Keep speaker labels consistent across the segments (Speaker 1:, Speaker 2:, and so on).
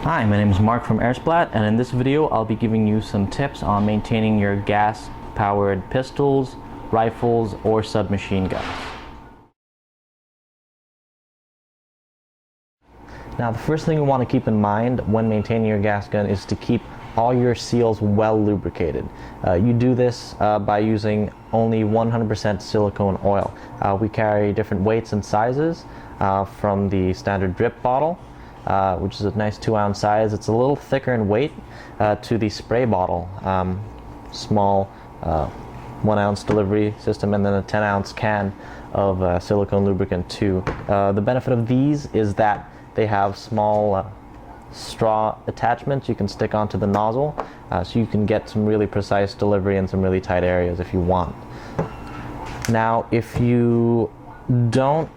Speaker 1: Hi, my name is Mark from AirSplat, and in this video I'll be giving you some tips on maintaining your gas-powered pistols, rifles, or submachine guns. Now, the first thing you want to keep in mind when maintaining your gas gun is to keep all your seals well lubricated. You do this by using only 100% silicone oil. We carry different weights and sizes from the standard drip bottle, which is a nice 2-ounce size. It's a little thicker in weight to the spray bottle, small 1-ounce delivery system, and then a 10-ounce can of silicone lubricant too. The benefit of these is that they have small straw attachments you can stick onto the nozzle, so you can get some really precise delivery in some really tight areas if you want. Now, if you don't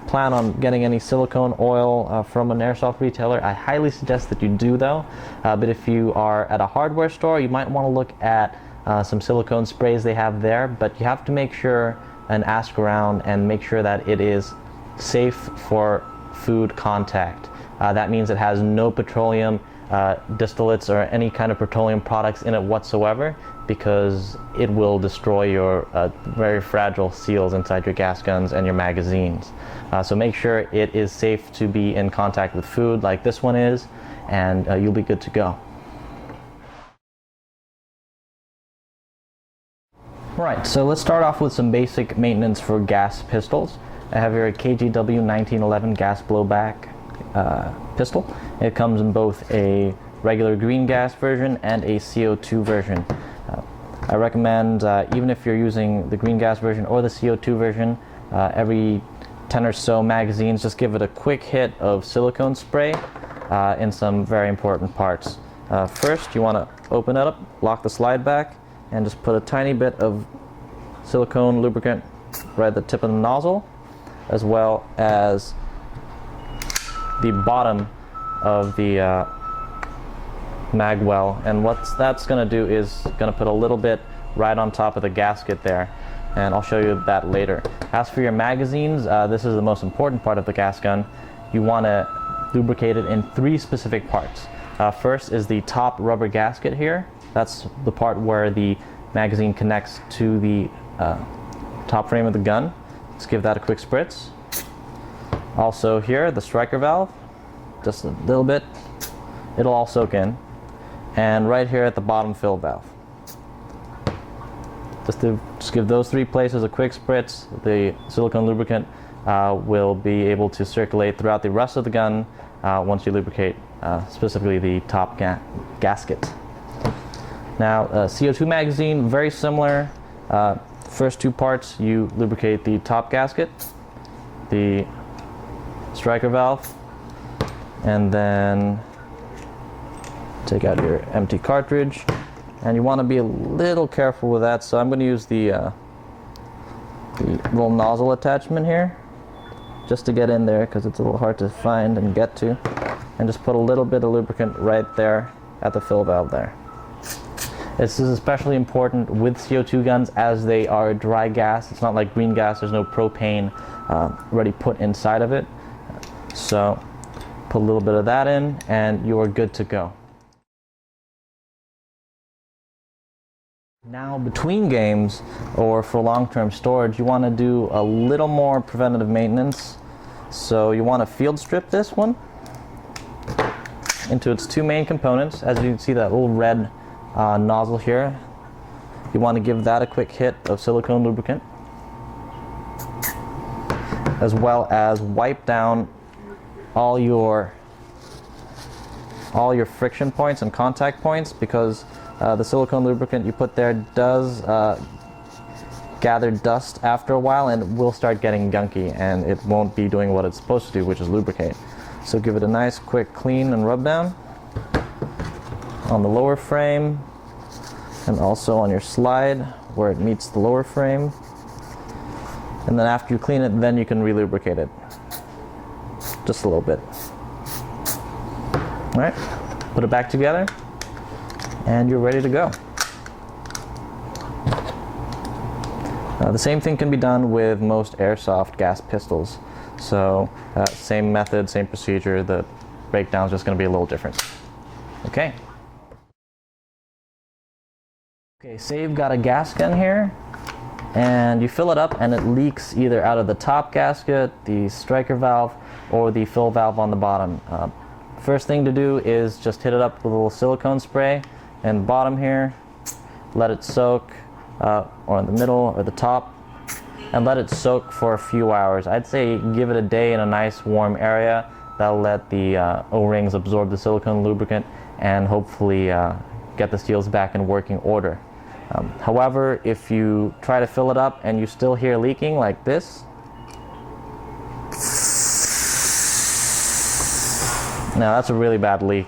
Speaker 1: plan on getting any silicone oil from an airsoft retailer, I highly suggest that you do though. But if you are at a hardware store, you might want to look at some silicone sprays they have there, but you have to make sure and ask around and make sure that it is safe for food contact. That means it has no petroleum distillates or any kind of petroleum products in it whatsoever, because it will destroy your very fragile seals inside your gas guns and your magazines. So make sure it is safe to be in contact with food like this one is, and you'll be good to go. Alright, so let's start off with some basic maintenance for gas pistols. I have here a KGW 1911 gas blowback pistol. It comes in both a regular green gas version and a CO2 version. I recommend, even if you're using the green gas version or the CO2 version, every 10 or so magazines, just give it a quick hit of silicone spray in some very important parts. First, you want to open it up, lock the slide back, and just put a tiny bit of silicone lubricant right at the tip of the nozzle, as well as the bottom of the mag well. And what that's going to do is going to put a little bit right on top of the gasket there, and I'll show you that later. As for your magazines, this is the most important part of the gas gun. You want to lubricate it in 3 specific parts. First is the top rubber gasket here. That's the part where the magazine connects to the top frame of the gun. Let's give that a quick spritz. Also here, the striker valve, just a little bit. It'll all soak in. And right here at the bottom fill valve. Just give those 3 places a quick spritz. The silicone lubricant will be able to circulate throughout the rest of the gun once you lubricate specifically the top gasket. Now, CO2 magazine, very similar. First 2 parts, you lubricate the top gasket, the striker valve, and then take out your empty cartridge. And you want to be a little careful with that, so I'm going to use the little nozzle attachment here just to get in there, because it's a little hard to find and get to, and just put a little bit of lubricant right there at the fill valve there. This is especially important with CO2 guns as they are dry gas. It's not like green gas, there's no propane already put inside of it. So put a little bit of that in and you are good to go. Now, between games or for long-term storage, you want to do a little more preventative maintenance. So you want to field strip this one into its 2 main components. As you can see, that little red nozzle here, you want to give that a quick hit of silicone lubricant, as well as wipe down all your friction points and contact points, because the silicone lubricant you put there does gather dust after a while and will start getting gunky, and it won't be doing what it's supposed to do, which is lubricate. So give it a nice quick clean and rub down on the lower frame, and also on your slide where it meets the lower frame. And then after you clean it, then you can re-lubricate it just a little bit. Alright, put it back together and you're ready to go. The same thing can be done with most airsoft gas pistols. So same method, same procedure. The breakdown is just going to be a little different. Okay. Okay, say you've got a gas gun here, and you fill it up and it leaks either out of the top gasket, the striker valve, or the fill valve on the bottom. First thing to do is just hit it up with a little silicone spray and the bottom here, let it soak, or in the middle or the top, and let it soak for a few hours. I'd say give it a day in a nice warm area. That'll let the O-rings absorb the silicone lubricant and hopefully get the seals back in working order. However, if you try to fill it up and you still hear leaking like this, now that's a really bad leak.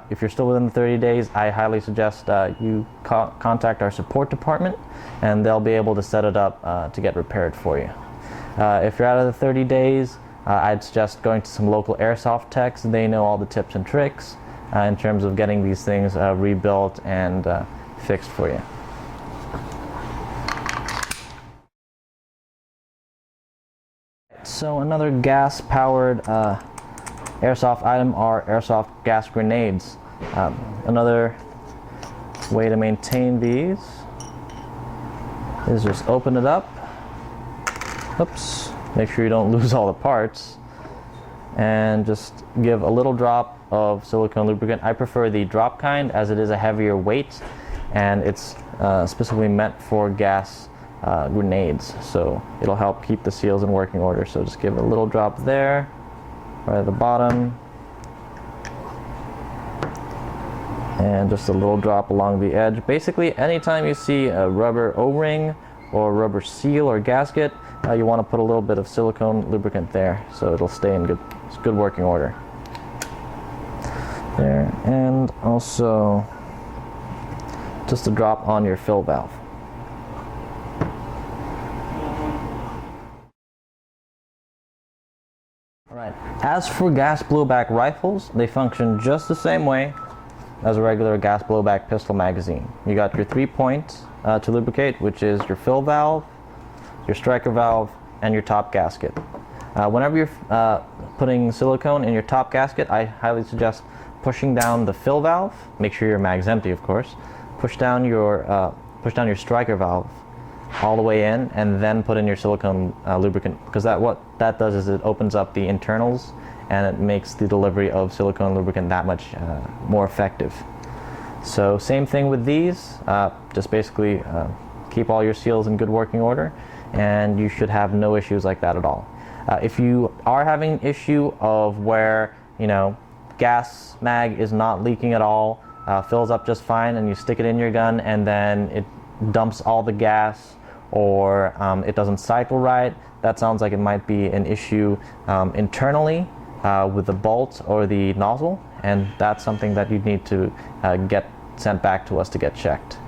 Speaker 1: If you're still within the 30 days, I highly suggest you contact our support department, and they'll be able to set it up to get repaired for you. If you're out of the 30 days, I'd suggest going to some local airsoft techs. They know all the tips and tricks in terms of getting these things rebuilt and fixed for you. So another gas-powered airsoft item are airsoft gas grenades. Another way to maintain these is just open it up. Oops. Make sure you don't lose all the parts. And just give a little drop of silicone lubricant. I prefer the drop kind as it is a heavier weight, and it's specifically meant for gas grenades. So it'll help keep the seals in working order. So just give it a little drop there, right at the bottom. And just a little drop along the edge. Basically, anytime you see a rubber O-ring or rubber seal or gasket, you want to put a little bit of silicone lubricant there so it'll stay in good working order. There, and also just a drop on your fill valve. Alright, as for gas blowback rifles, they function just the same way as a regular gas blowback pistol magazine. You got your 3 points to lubricate, which is your fill valve, your striker valve, and your top gasket. Whenever you're putting silicone in your top gasket, I highly suggest pushing down the fill valve. Make sure your mag's empty, of course. Push down your striker valve all the way in, and then put in your silicone lubricant, because what that does is it opens up the internals and it makes the delivery of silicone lubricant that much more effective. So same thing with these, just basically keep all your seals in good working order, and you should have no issues like that at all. If you are having an issue of where, gas mag is not leaking at all, fills up just fine, and you stick it in your gun and then it dumps all the gas, or it doesn't cycle right, that sounds like it might be an issue internally with the bolt or the nozzle, and that's something that you need to get sent back to us to get checked.